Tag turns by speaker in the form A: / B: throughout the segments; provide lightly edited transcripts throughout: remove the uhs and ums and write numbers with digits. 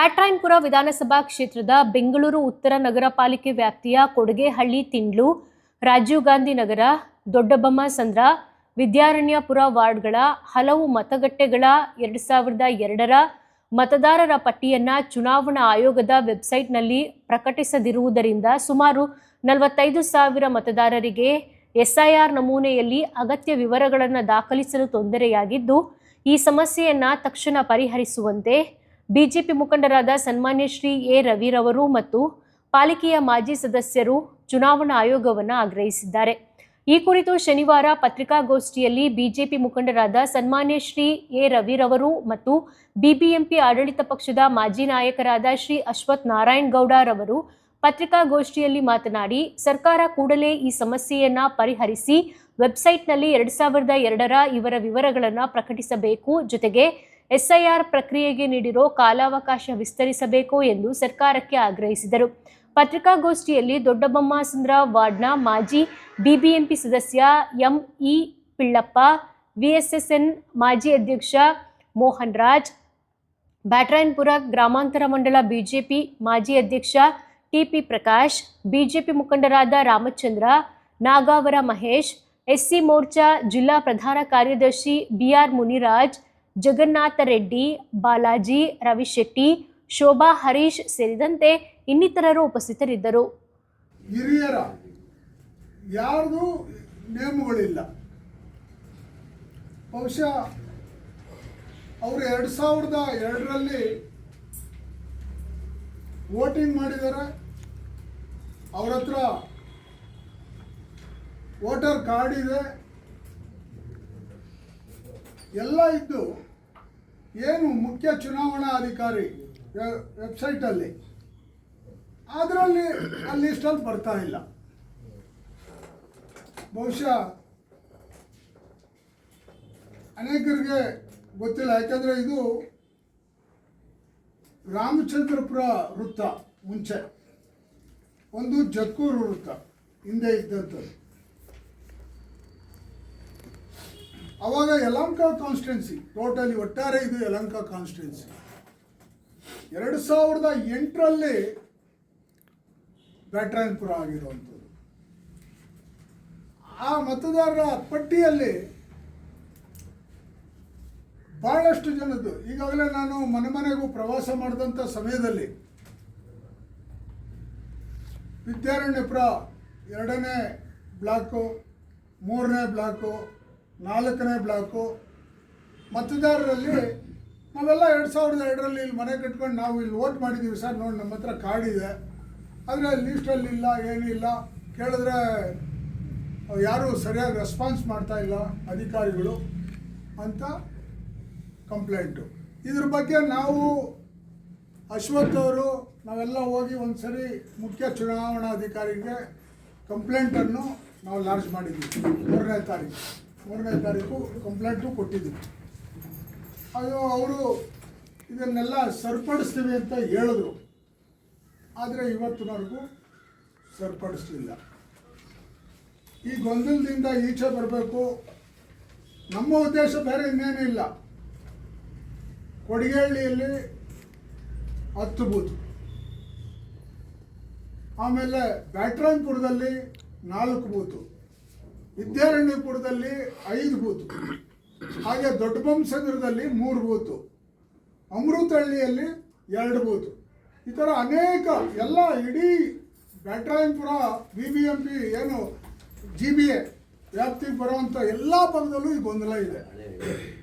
A: ಬ್ಯಾಟರಾಯನಪುರ ವಿಧಾನಸಭಾ ಕ್ಷೇತ್ರದ ಬೆಂಗಳೂರು ಉತ್ತರ ನಗರ ಪಾಲಿಕೆ ವ್ಯಾಪ್ತಿಯ ಕೊಡಗೇಹಳ್ಳಿ ತಿಂಡ್ಲು, ರಾಜೀವ್ ಗಾಂಧಿ ನಗರ, ದೊಡ್ಡಬೊಮ್ಮಸಂದ್ರ, ವಿದ್ಯಾರಣ್ಯಪುರ ವಾರ್ಡ್ಗಳ ಹಲವು ಮತಗಟ್ಟೆಗಳ 2002ರ ಮತದಾರರ ಪಟ್ಟಿಯನ್ನ ಚುನಾವಣಾ ಆಯೋಗದ ವೆಬ್ಸೈಟ್ನಲ್ಲಿ ಪ್ರಕಟಿಸದಿರುವುದರಿಂದ ಸುಮಾರು 45,000 ಮತದಾರರಿಗೆ ಎಸ್ಐಆರ್ ನಮೂನೆಯಲ್ಲಿ ಅಗತ್ಯ ವಿವರಗಳನ್ನು ದಾಖಲಿಸಲು ತೊಂದರೆಯಾಗಿದ್ದು, ಈ ಸಮಸ್ಯೆಯನ್ನ ತಕ್ಷಣ ಪರಿಹರಿಸುವಂತೆ ಬಿಜೆಪಿ ಮುಖಂಡರಾದ ಸನ್ಮಾನ್ಯ ಶ್ರೀ ಎ ರವಿರವರು ಮತ್ತು ಪಾಲಿಕೆಯ ಮಾಜಿ ಸದಸ್ಯರು ಚುನಾವಣಾ ಆಯೋಗವನ್ನು ಆಗ್ರಹಿಸಿದ್ದಾರೆ. ಈ ಕುರಿತು ಶನಿವಾರ ಪತ್ರಿಕಾಗೋಷ್ಠಿಯಲ್ಲಿ ಬಿಜೆಪಿ ಮುಖಂಡರಾದ ಸನ್ಮಾನ್ಯ ಶ್ರೀ ಎ ರವಿರವರು ಮತ್ತು ಬಿಬಿಎಂಪಿ ಆಡಳಿತ ಪಕ್ಷದ ಮಾಜಿ ನಾಯಕರಾದ ಶ್ರೀ ಅಶ್ವಥ್ ನಾರಾಯಣ್ ಗೌಡರವರು ಪತ್ರಿಕಾಗೋಷ್ಠಿಯಲ್ಲಿ ಮಾತನಾಡಿ, ಸರ್ಕಾರ ಕೂಡಲೇ ಈ ಸಮಸ್ಯೆಯನ್ನ ಪರಿಹರಿಸಿ ವೆಬ್ಸೈಟ್ನಲ್ಲಿ 2002ರ ಇವರ ವಿವರಗಳನ್ನು ಪ್ರಕಟಿಸಬೇಕು, ಜೊತೆಗೆ ಎಸ್ಐಆರ್ ಪ್ರಕ್ರಿಯೆಗೆ ನೀಡಿರೋ ಕಾಲಾವಕಾಶ ವಿಸ್ತರಿಸಬೇಕು ಎಂದು ಸರ್ಕಾರಕ್ಕೆ ಆಗ್ರಹಿಸಿದರು. ಪತ್ರಿಕಾಗೋಷ್ಠಿಯಲ್ಲಿ ದೊಡ್ಡಬೊಮ್ಮಸಂದ್ರ ವಾರ್ಡ್ನ ಮಾಜಿ ಬಿಬಿಎಂಪಿ ಸದಸ್ಯ ಎಂಇ ಪಿಳ್ಳಪ್ಪ, ವಿಎಸ್ಎಸ್ಎನ್ ಮಾಜಿ ಅಧ್ಯಕ್ಷ ಮೋಹನ್ ರಾಜ್, ಬ್ಯಾಟರಾಯನಪುರ ಗ್ರಾಮಾಂತರ ಮಂಡಲ ಬಿಜೆಪಿ ಮಾಜಿ ಅಧ್ಯಕ್ಷ ಟಿಪಿ ಪ್ರಕಾಶ್, ಬಿಜೆಪಿ ಮುಖಂಡರಾದ ರಾಮಚಂದ್ರ, ನಾಗಾವರ ಮಹೇಶ್, ಎಸ್ಸಿ ಮೋರ್ಚಾ ಜಿಲ್ಲಾ ಪ್ರಧಾನ ಕಾರ್ಯದರ್ಶಿ ಬಿಆರ್ ಮುನಿರಾಜ್, ಜಗನ್ನಾಥ ರೆಡ್ಡಿ, ಬಾಲಾಜಿ, ರವಿಶೆಟ್ಟಿ, ಶೋಭಾ ಹರೀಶ್ ಸೇರಿದಂತೆ ಇನ್ನಿತರರು ಉಪಸ್ಥಿತರಿದ್ದರು.
B: ಹಿರಿಯರ ಯಾರ್ದು ನೇಮಗಳಿಲ್ಲ. ಬಹುಶಃ ಅವರು 2002ರಲ್ಲಿ ವೋಟಿಂಗ್ ಮಾಡಿದ್ದಾರೆ. ಅವ್ರ ಹತ್ರ ವೋಟರ್ ಕಾರ್ಡ್ ಇದೆ, ಎಲ್ಲ ಇದ್ದು ಏನು ಮುಖ್ಯ ಚುನಾವಣಾ ಅಧಿಕಾರಿ ವೆಬ್ಸೈಟಲ್ಲಿ ಅದರಲ್ಲಿ ಆ ಲಿಸ್ಟಲ್ಲಿ ಬರ್ತಾ ಇಲ್ಲ. ಬಹುಶಃ ಅನೇಕರಿಗೆ ಗೊತ್ತಿಲ್ಲ, ಯಾಕಂದರೆ ಇದು ರಾಮಚಂದ್ರಪುರ ವೃತ್ತ ಮುಂಚೆ, ಒಂದು ಜಕ್ಕೂರು ವೃತ್ತ ಹಿಂದೆ ಇದ್ದಂಥದ್ದು. ಆವಾಗ ಯಲಹಂಕ ಕಾನ್ಸ್ಟಿಟ್ಯುನ್ಸಿ, ಟೋಟಲಿ ಒಟ್ಟಾರೆ ಇದು ಯಲಹಂಕ ಕಾನ್ಸ್ಟಿಟ್ಯುನ್ಸಿ. 2008ರಲ್ಲಿ ಬ್ಯಾಟರಾಯನಪುರ ಆಗಿರುವಂಥದ್ದು. ಆ ಮತದಾರರ ಪಟ್ಟಿಯಲ್ಲಿ ಭಾಳಷ್ಟು ಜನದ್ದು, ಈಗಾಗಲೇ ನಾನು ಮನೆ ಮನೆಗೂ ಪ್ರವಾಸ ಮಾಡಿದಂಥ ಸಮಯದಲ್ಲಿ ವಿದ್ಯಾರಣ್ಯಪುರ 2ನೇ ಬ್ಲಾಕು, 3ನೇ ಬ್ಲಾಕು, 4ನೇ ಬ್ಲಾಕು ಮತದಾರರಲ್ಲಿ ನಾವೆಲ್ಲ 2002ರಲ್ಲಿ ಇಲ್ಲಿ ಮನೆ ಕಟ್ಕೊಂಡು ನಾವು ಇಲ್ಲಿ ವೋಟ್ ಮಾಡಿದ್ದೀವಿ ಸರ್, ನೋಡಿ ನಮ್ಮ ಹತ್ರ ಕಾರ್ಡ್ ಇದೆ, ಆದರೆ ಲೀಸ್ಟಲ್ಲಿ ಇಲ್ಲ, ಏನಿಲ್ಲ, ಕೇಳಿದ್ರೆ ಯಾರೂ ಸರಿಯಾಗಿ ರೆಸ್ಪಾನ್ಸ್ ಮಾಡ್ತಾ ಇಲ್ಲ ಅಧಿಕಾರಿಗಳು ಅಂತ ಕಂಪ್ಲೇಂಟು. ಇದ್ರ ಬಗ್ಗೆ ನಾವು ಅಶ್ವಥ್ ಅವರು ನಾವೆಲ್ಲ ಹೋಗಿ ಒಂದು ಸರಿ ಮುಖ್ಯ ಚುನಾವಣಾಧಿಕಾರಿಗೆ ಕಂಪ್ಲೇಂಟನ್ನು ನಾವು ಲಾಂಚ್ ಮಾಡಿದ್ವಿ. 3ನೇ ತಾರೀಕು ಕಂಪ್ಲೇಂಟು ಕೊಟ್ಟಿದ್ವಿ. ಅದು ಅವರು ಇದನ್ನೆಲ್ಲ ಸರಿಪಡಿಸ್ತೀವಿ ಅಂತ ಹೇಳಿದ್ರು, ಆದರೆ ಇವತ್ತಿನವರೆಗೂ ಸರಿಪಡಿಸಲಿಲ್ಲ. ಈ ಗೊಂದಲದಿಂದ ಈಚೆ ಬರಬೇಕು. ನಮ್ಮ ಉದ್ದೇಶ ಬೇರೆ ಇನ್ನೇನೂ ಇಲ್ಲ. ಕೊಡಗೇಹಳ್ಳಿಯಲ್ಲಿ 10 ಬೂತು, ಆಮೇಲೆ ಬ್ಯಾಟರಾಯನಪುರದಲ್ಲಿ 4 ಬೂತು, ವಿದ್ಯಾರಣ್ಯಪುರದಲ್ಲಿ 5 ಬೂತು, ಹಾಗೆ ದೊಡ್ಡಬೊಮ್ಮಸಂದ್ರದಲ್ಲಿ 3 ಬೂತು, ಅಮೃತಹಳ್ಳಿಯಲ್ಲಿ 2 ಬೂತು. ಈ ಥರ ಅನೇಕ ಎಲ್ಲ ಇಡೀ ಬ್ಯಾಟರಾಯನಪುರ BBMP ಏನು GBA ವ್ಯಾಪ್ತಿಗೆ ಬರುವಂಥ ಎಲ್ಲ ಭಾಗದಲ್ಲೂ ಈ ಗೊಂದಲ ಇದೆ.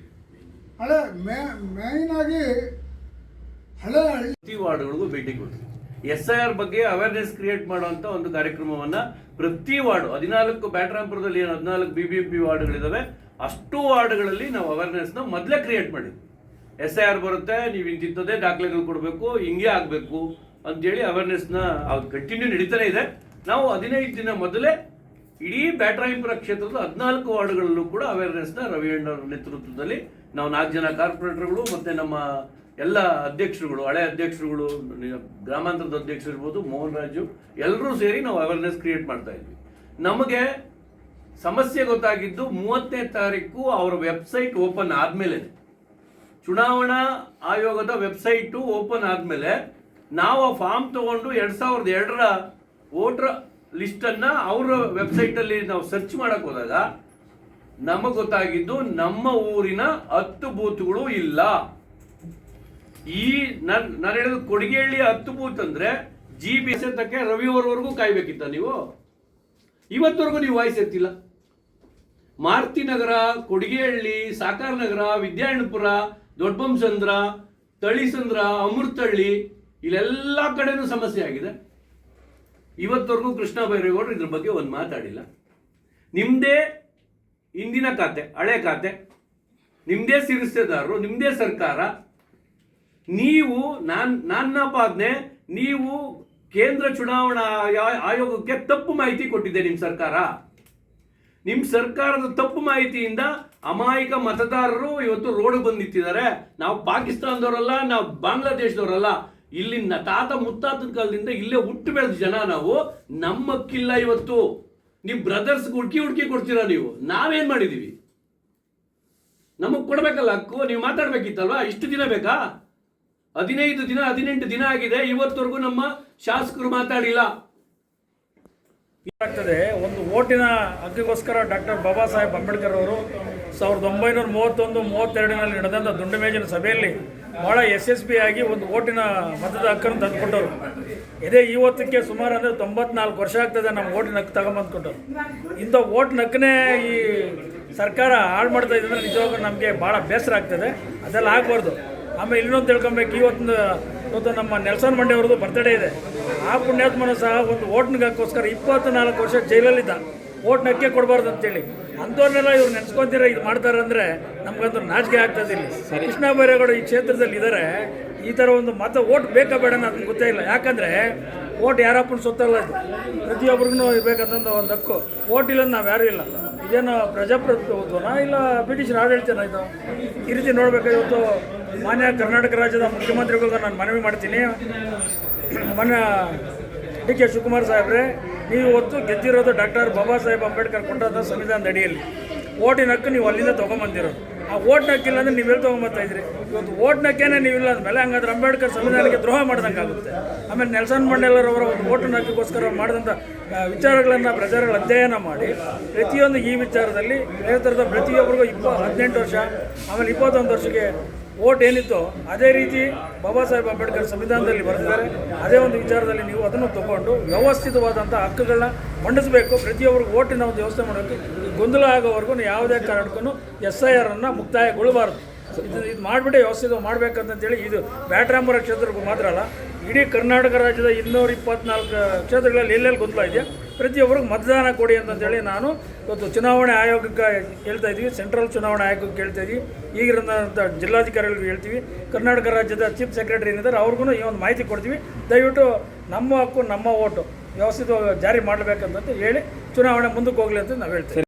B: ಹಳೆ ಮೇಯ್ನಾಗಿ ಹಳೆ
C: ಪ್ರತಿ ವಾರ್ಡ್ಗಳಿಗೂ ಭೇಟಿ ಕೊಡ್ತೀವಿ. SIR ಬಗ್ಗೆ ಅವೇರ್ನೆಸ್ ಕ್ರಿಯೇಟ್ ಮಾಡುವಂಥ ಒಂದು ಕಾರ್ಯಕ್ರಮವನ್ನ ಪ್ರತಿ ವಾರ್ಡ್ 14 ಬ್ಯಾಟರಾಯನಪುರದಲ್ಲಿ ಏನು 14 BBMP ವಾರ್ಡ್ಗಳಿದಾವೆ, ಅಷ್ಟು ವಾರ್ಡ್ಗಳಲ್ಲಿ ನಾವು ಅವೇರ್ನೆಸ್ನ ಮೊದಲೇ ಕ್ರಿಯೇಟ್ ಮಾಡಿದ್ವಿ. SIR ಬರುತ್ತೆ, ನೀವು ಇಂತಿಂಥದ್ದೇ ದಾಖಲೆಗಳು ಕೊಡಬೇಕು, ಹಿಂಗೆ ಆಗಬೇಕು ಅಂತೇಳಿ ಅವೇರ್ನೆಸ್ನ ಅದು ಕಂಟಿನ್ಯೂ ನಡೀತಾನೆ ಇದೆ. ನಾವು 15 ದಿನ ಮೊದಲೇ ಇಡೀ ಬ್ಯಾಟರಾಯನಪುರ ಕ್ಷೇತ್ರದ 14 ವಾರ್ಡ್ಗಳಲ್ಲೂ ಕೂಡ ಅವೇರ್ನೆಸ್ನ ರವಿ ಅಣ್ಣವ್ರ ನೇತೃತ್ವದಲ್ಲಿ ನಾವು 4 ಜನ ಕಾರ್ಪೊರೇಟರ್ಗಳು ಮತ್ತು ನಮ್ಮ ಎಲ್ಲ ಅಧ್ಯಕ್ಷರುಗಳು, ಹಳೆ ಅಧ್ಯಕ್ಷರುಗಳು, ಗ್ರಾಮಾಂತರದ ಅಧ್ಯಕ್ಷರು ಇರ್ಬೋದು, ಮೋಹನ್ ರಾಜು, ಎಲ್ಲರೂ ಸೇರಿ ನಾವು ಅವೇರ್ನೆಸ್ ಕ್ರಿಯೇಟ್ ಮಾಡ್ತಾ ಇದ್ವಿ. ನಮಗೆ ಸಮಸ್ಯೆ ಗೊತ್ತಾಗಿದ್ದು 30ನೇ ತಾರೀಕು ಅವರ ವೆಬ್ಸೈಟ್ ಓಪನ್ ಆದಮೇಲೆ ಚುನಾವಣಾ ಆಯೋಗದ ವೆಬ್ಸೈಟು ಓಪನ್ ಆದಮೇಲೆ ನಾವು ಆ ಫಾರ್ಮ್ ತಗೊಂಡು 2002ರ ವೋಟರ್ ಲಿಸ್ಟನ್ನು ಅವರ ವೆಬ್ಸೈಟಲ್ಲಿ ನಾವು ಸರ್ಚ್ ಮಾಡಕ್ಕೆ ಹೋದಾಗ ನಮಗೆ ಗೊತ್ತಾಗಿದ್ದು ನಮ್ಮ ಊರಿನ 10 ಬೂತ್ಗಳು ಇಲ್ಲ. ಈ ನಾನು ಹೇಳಿದ ಕೊಡಿಗೆಹಳ್ಳಿ 10 ಬೂತ್ ಅಂದರೆ GPS ತಕ್ಕೆ ರವಿವರೆಗೂ ಕಾಯ್ಬೇಕಿತ್ತ ನೀವು? ಇವತ್ತವರೆಗೂ ನೀವು ವಾಯ್ಸ್ ಎತ್ತಿಲ್ಲ. ಮಾರುತಿನಗರ, ಕೊಡಿಗೆಹಳ್ಳಿ, ಸಾಕಾರ ನಗರ, ವಿದ್ಯಾರಣ್ಯಪುರ, ದೊಡ್ಡಬೊಮ್ಮಸಂದ್ರ, ತಳಿಸಂದ್ರ, ಅಮೃತಹಳ್ಳಿ ಇಲ್ಲೆಲ್ಲ ಕಡೆನೂ ಸಮಸ್ಯೆ ಆಗಿದೆ. ಇವತ್ತವರೆಗೂ ಕೃಷ್ಣ ಬೈರೇಗೌಡರು ಇದ್ರ ಬಗ್ಗೆ ಒಂದು ಮಾತಾಡಿಲ್ಲ. ನಿಮ್ಮದೇ ಇಂದಿನ ಖಾತೆ, ಹಳೆ ಖಾತೆ, ನಿಮ್ಮದೇ ಸಿರಿಸ್ತೆದಾರರು, ನಿಮ್ಮದೇ ಸರ್ಕಾರ. ನೀವು ನನ್ನ ಪಾದನೆ, ನೀವು ಕೇಂದ್ರ ಚುನಾವಣಾ ಆಯೋಗಕ್ಕೆ ತಪ್ಪು ಮಾಹಿತಿ ಕೊಟ್ಟಿದೆ ನಿಮ್ಮ ಸರ್ಕಾರ. ನಿಮ್ಮ ಸರ್ಕಾರದ ತಪ್ಪು ಮಾಹಿತಿಯಿಂದ ಅಮಾಯಕ ಮತದಾರರು ಇವತ್ತು ರೋಡ್ ಬಂದು ನಿಂತಿದ್ದಾರೆ. ನಾವು ಪಾಕಿಸ್ತಾನದವರಲ್ಲ, ನಾವು ಬಾಂಗ್ಲಾದೇಶದವರಲ್ಲ, ಇಲ್ಲಿನ ತಾತ ಮುತ್ತಾತನ ಕಾಲದಿಂದ ಇಲ್ಲೇ ಹುಟ್ಟು ಬೆಳೆದ ಜನ ನಾವು. ನಮ್ಮಕ್ಕಿಲ್ಲ ಇವತ್ತು. ನಿಮ್ಮ ಬ್ರದರ್ಸ್ ಹುಡುಕಿ ಕೊಡ್ತೀರಾ ನೀವು. ನಾವೇನ್ ಮಾಡಿದೀವಿ? ನಮಗ್ ಕೊಡ್ಬೇಕಲ್ಲ ಹಕ್ಕು. ನೀವು ಮಾತಾಡ್ಬೇಕಿತ್ತಲ್ವಾ? ಇಷ್ಟು ದಿನ ಬೇಕಾ? 15 ದಿನ 18 ದಿನ ಆಗಿದೆ, ಇವತ್ತವರೆಗೂ ನಮ್ಮ ಶಾಸಕರು ಮಾತಾಡಿಲ್ಲ.
D: ಆಗ್ತದೆ ಒಂದು ಓಟಿನ ಹಕ್ಕಿಗೋಸ್ಕರ ಡಾಕ್ಟರ್ ಬಾಬಾ ಸಾಹೇಬ್ ಅಂಬೇಡ್ಕರ್ ಅವರು 1931-32ನಲ್ಲಿ ನಡೆದಂಥ ದುಂಡುಮೇಜಿನ ಸಭೆಯಲ್ಲಿ ಭಾಳ ಯಶಸ್ವಿಯಾಗಿ ಒಂದು ಓಟಿನ ಮತದ ಹಕ್ಕನ್ನು ತಂದುಕೊಟ್ಟರು. ಇದೇ ಇವತ್ತಕ್ಕೆ ಸುಮಾರು ಅಂದರೆ 94 ವರ್ಷ ಆಗ್ತದೆ ನಮ್ಮ ಓಟಿನ ಹಕ್ಕು ತಗೊಂಬಂದ್ಕೊಟ್ಟರು. ಇಂಥ ಓಟಿನ ಹಕ್ಕನ್ನೇ ಈ ಸರ್ಕಾರ ಹಾಳು ಮಾಡ್ತಾ ಇದ್ದರೆ ನಿಜವಾಗ್ಲೂ ನಮಗೆ ಭಾಳ ಬೇಸರ ಆಗ್ತದೆ. ಅದೆಲ್ಲ ಆಗಬಾರ್ದು. ಆಮೇಲೆ ಇನ್ನೊಂದು ತಿಳ್ಕೊಬೇಕು, ಇವತ್ತು ನಮ್ಮ ನೆಲ್ಸನ್ ಮಂಡೆ ಅವ್ರದ್ದು ಬರ್ತಡೇ ಇದೆ. ಆ ಪುಣ್ಯಾತ್ಮನ ಸಹ ಒಂದು ಓಟ್ನಿಗೋಸ್ಕರ 24 ವರ್ಷ ಜೈಲಲ್ಲಿದ್ದ. ಓಟ್ನ ಹಕ್ಕೆ ಕೊಡಬಾರ್ದು ಅಂತೇಳಿ ಅಂಥವ್ರನ್ನೆಲ್ಲ ಇವ್ರು ನೆನೆಸ್ಕೊಂತೀರ ಇದು ಮಾಡ್ತಾರೆ ಅಂದರೆ ನಮ್ಗಂತೂ ನಾಚಿಕೆ ಆಗ್ತದೆ. ಇಲ್ಲಿ ಕೃಷ್ಣ ಬೈರೇಗೌಡ ಈ ಕ್ಷೇತ್ರದಲ್ಲಿ ಇದ್ದಾರೆ. ಈ ಥರ ಒಂದು ಓಟ್ ಬೇಕಾ ಬೇಡ ಅದನ್ನು ಗೊತ್ತೇ ಇಲ್ಲ. ಯಾಕಂದರೆ ಓಟ್ ಯಾರಪ್ಪನ ಸೊತ್ತಲ್ಲ, ಇದು ಪ್ರತಿಯೊಬ್ಬರಿಗೂ ಇರಬೇಕಂತ ಒಂದು ಹಕ್ಕು. ಓಟ್ ಇಲ್ಲ ನಾವು ಯಾರೂ ಇಲ್ಲ. ಇದೇನು ಪ್ರಜಾಪ್ರಭುತ್ವನ ಇಲ್ಲ ಬ್ರಿಟಿಷ್ ಆಡಳಿತನ? ಇದು ಈ ರೀತಿ ನೋಡಬೇಕು. ಇವತ್ತು ಮಾನ್ಯ ಕರ್ನಾಟಕ ರಾಜ್ಯದ ಮುಖ್ಯಮಂತ್ರಿಗಳಿಗೆ ನಾನು ಮನವಿ ಮಾಡ್ತೀನಿ. ಮಾನ್ಯ ಡಿ ಕೆ ಶಿವಕುಮಾರ್ ಸಾಹೇಬ್ರೆ, ನೀವು ಇವತ್ತು ಗೆದ್ದಿರೋದು ಡಾಕ್ಟರ್ ಬಾಬಾ ಸಾಹೇಬ್ ಅಂಬೇಡ್ಕರ್ ಕೊಟ್ಟಂಥ ಸಂವಿಧಾನದ ಅಡಿಯಲ್ಲಿ. ಓಟಿನ ಹಕ್ಕು ನೀವು ಅಲ್ಲಿಂದ ತೊಗೊಂಬಂದಿರೋದು. ಆ ಓಟ್ನ ಹಕ್ಕಿಲ್ಲ ಅಂದರೆ ನೀವೆಲ್ಲಿ ತೊಗೊಂಬರ್ತಾ ಇದ್ರಿ? ಇವತ್ತು ಓಟ್ನ ಹಕ್ಕೇನೆ ನೀವಿಲ್ಲ ಅಂದಮೇಲೆ ಹಂಗಾದ್ರೆ ಅಂಬೇಡ್ಕರ್ ಸಂವಿಧಾನಕ್ಕೆ ದ್ರೋಹ ಮಾಡ್ದಂಗೆ ಆಗುತ್ತೆ. ಆಮೇಲೆ ನೆಲ್ಸನ್ ಮಂಡೇಲರವರ ಒಂದು ಓಟಿನ ಹಕ್ಕಿಗೋಸ್ಕರ ಮಾಡಿದಂಥ ವಿಚಾರಗಳನ್ನು ಪ್ರಚಾರಗಳು ಅಧ್ಯಯನ ಮಾಡಿ ಪ್ರತಿಯೊಂದು ಈ ವಿಚಾರದಲ್ಲಿ ನೇತೃತ್ವದ ಪ್ರತಿಯೊಬ್ಬರಿಗೂ 18 ವರ್ಷ ಆಮೇಲೆ 21 ವರ್ಷಕ್ಕೆ ಓಟ್ ಏನಿತ್ತು ಅದೇ ರೀತಿ ಬಾಬಾ ಸಾಹೇಬ್ ಅಂಬೇಡ್ಕರ್ ಸಂವಿಧಾನದಲ್ಲಿ ಬರೆದಿದ್ದಾರೆ. ಅದೇ ಒಂದು ವಿಚಾರದಲ್ಲಿ ನೀವು ಅದನ್ನು ತಗೊಂಡು ವ್ಯವಸ್ಥಿತವಾದಂಥ ಹಕ್ಕುಗಳನ್ನ ಮಂಡಿಸಬೇಕು. ಪ್ರತಿಯೊಬ್ಬರಿಗೂ ಓಟಿನ ಒಂದು ವ್ಯವಸ್ಥೆ ಮಾಡಬೇಕು. ಗೊಂದಲ ಆಗೋವರೆಗೂ ಯಾವುದೇ ಕಾರಣಕ್ಕೂ SIR ಮುಕ್ತಾಯಗೊಳ್ಳಬಾರ್ದು. ಇದು ಮಾಡಿಬಿಟ್ಟು ವ್ಯವಸ್ಥಿತ ಮಾಡಬೇಕಂತೇಳಿ ಇದು ಬ್ಯಾಟರಾಂಪುರ ಕ್ಷೇತ್ರಕ್ಕೂ ಮಾತ್ರ ಅಲ್ಲ, ಇಡೀ ಕರ್ನಾಟಕ ರಾಜ್ಯದ 224 ಕ್ಷೇತ್ರಗಳಲ್ಲಿ ಎಲ್ಲೆಲ್ಲಿ ಗೊಂದಲ ಇದೆಯಾ ಪ್ರತಿಯೊಬ್ಬರಿಗೂ ಮತದಾನ ಕೊಡಿ ಅಂತಂದೇಳಿ ನಾನು ಇವತ್ತು ಚುನಾವಣೆ ಆಯೋಗಕ್ಕೆ ಹೇಳ್ತಾ ಇದ್ದೀವಿ. ಸೆಂಟ್ರಲ್ ಚುನಾವಣಾ ಆಯೋಗಕ್ಕೆ ಹೇಳ್ತಾ ಇದ್ದೀವಿ. ಈಗಿರೋಂಥ ಜಿಲ್ಲಾಧಿಕಾರಿಗಳಿಗೆ ಹೇಳ್ತೀವಿ. ಕರ್ನಾಟಕ ರಾಜ್ಯದ ಚೀಫ್ ಸೆಕ್ರೆಟರಿ ಏನಿದ್ದಾರೆ ಅವ್ರಿಗೂ ಈ ಒಂದು ಮಾಹಿತಿ ಕೊಡ್ತೀವಿ. ದಯವಿಟ್ಟು ನಮ್ಮ ಹಕ್ಕು ನಮ್ಮ ಓಟು ವ್ಯವಸ್ಥಿತವಾಗಿ ಜಾರಿ ಮಾಡಬೇಕಂತ ಹೇಳಿ ಚುನಾವಣೆ ಮುಂದಕ್ಕೆ ಹೋಗಲಿ ಅಂತ ನಾವು ಹೇಳ್ತೀವಿ.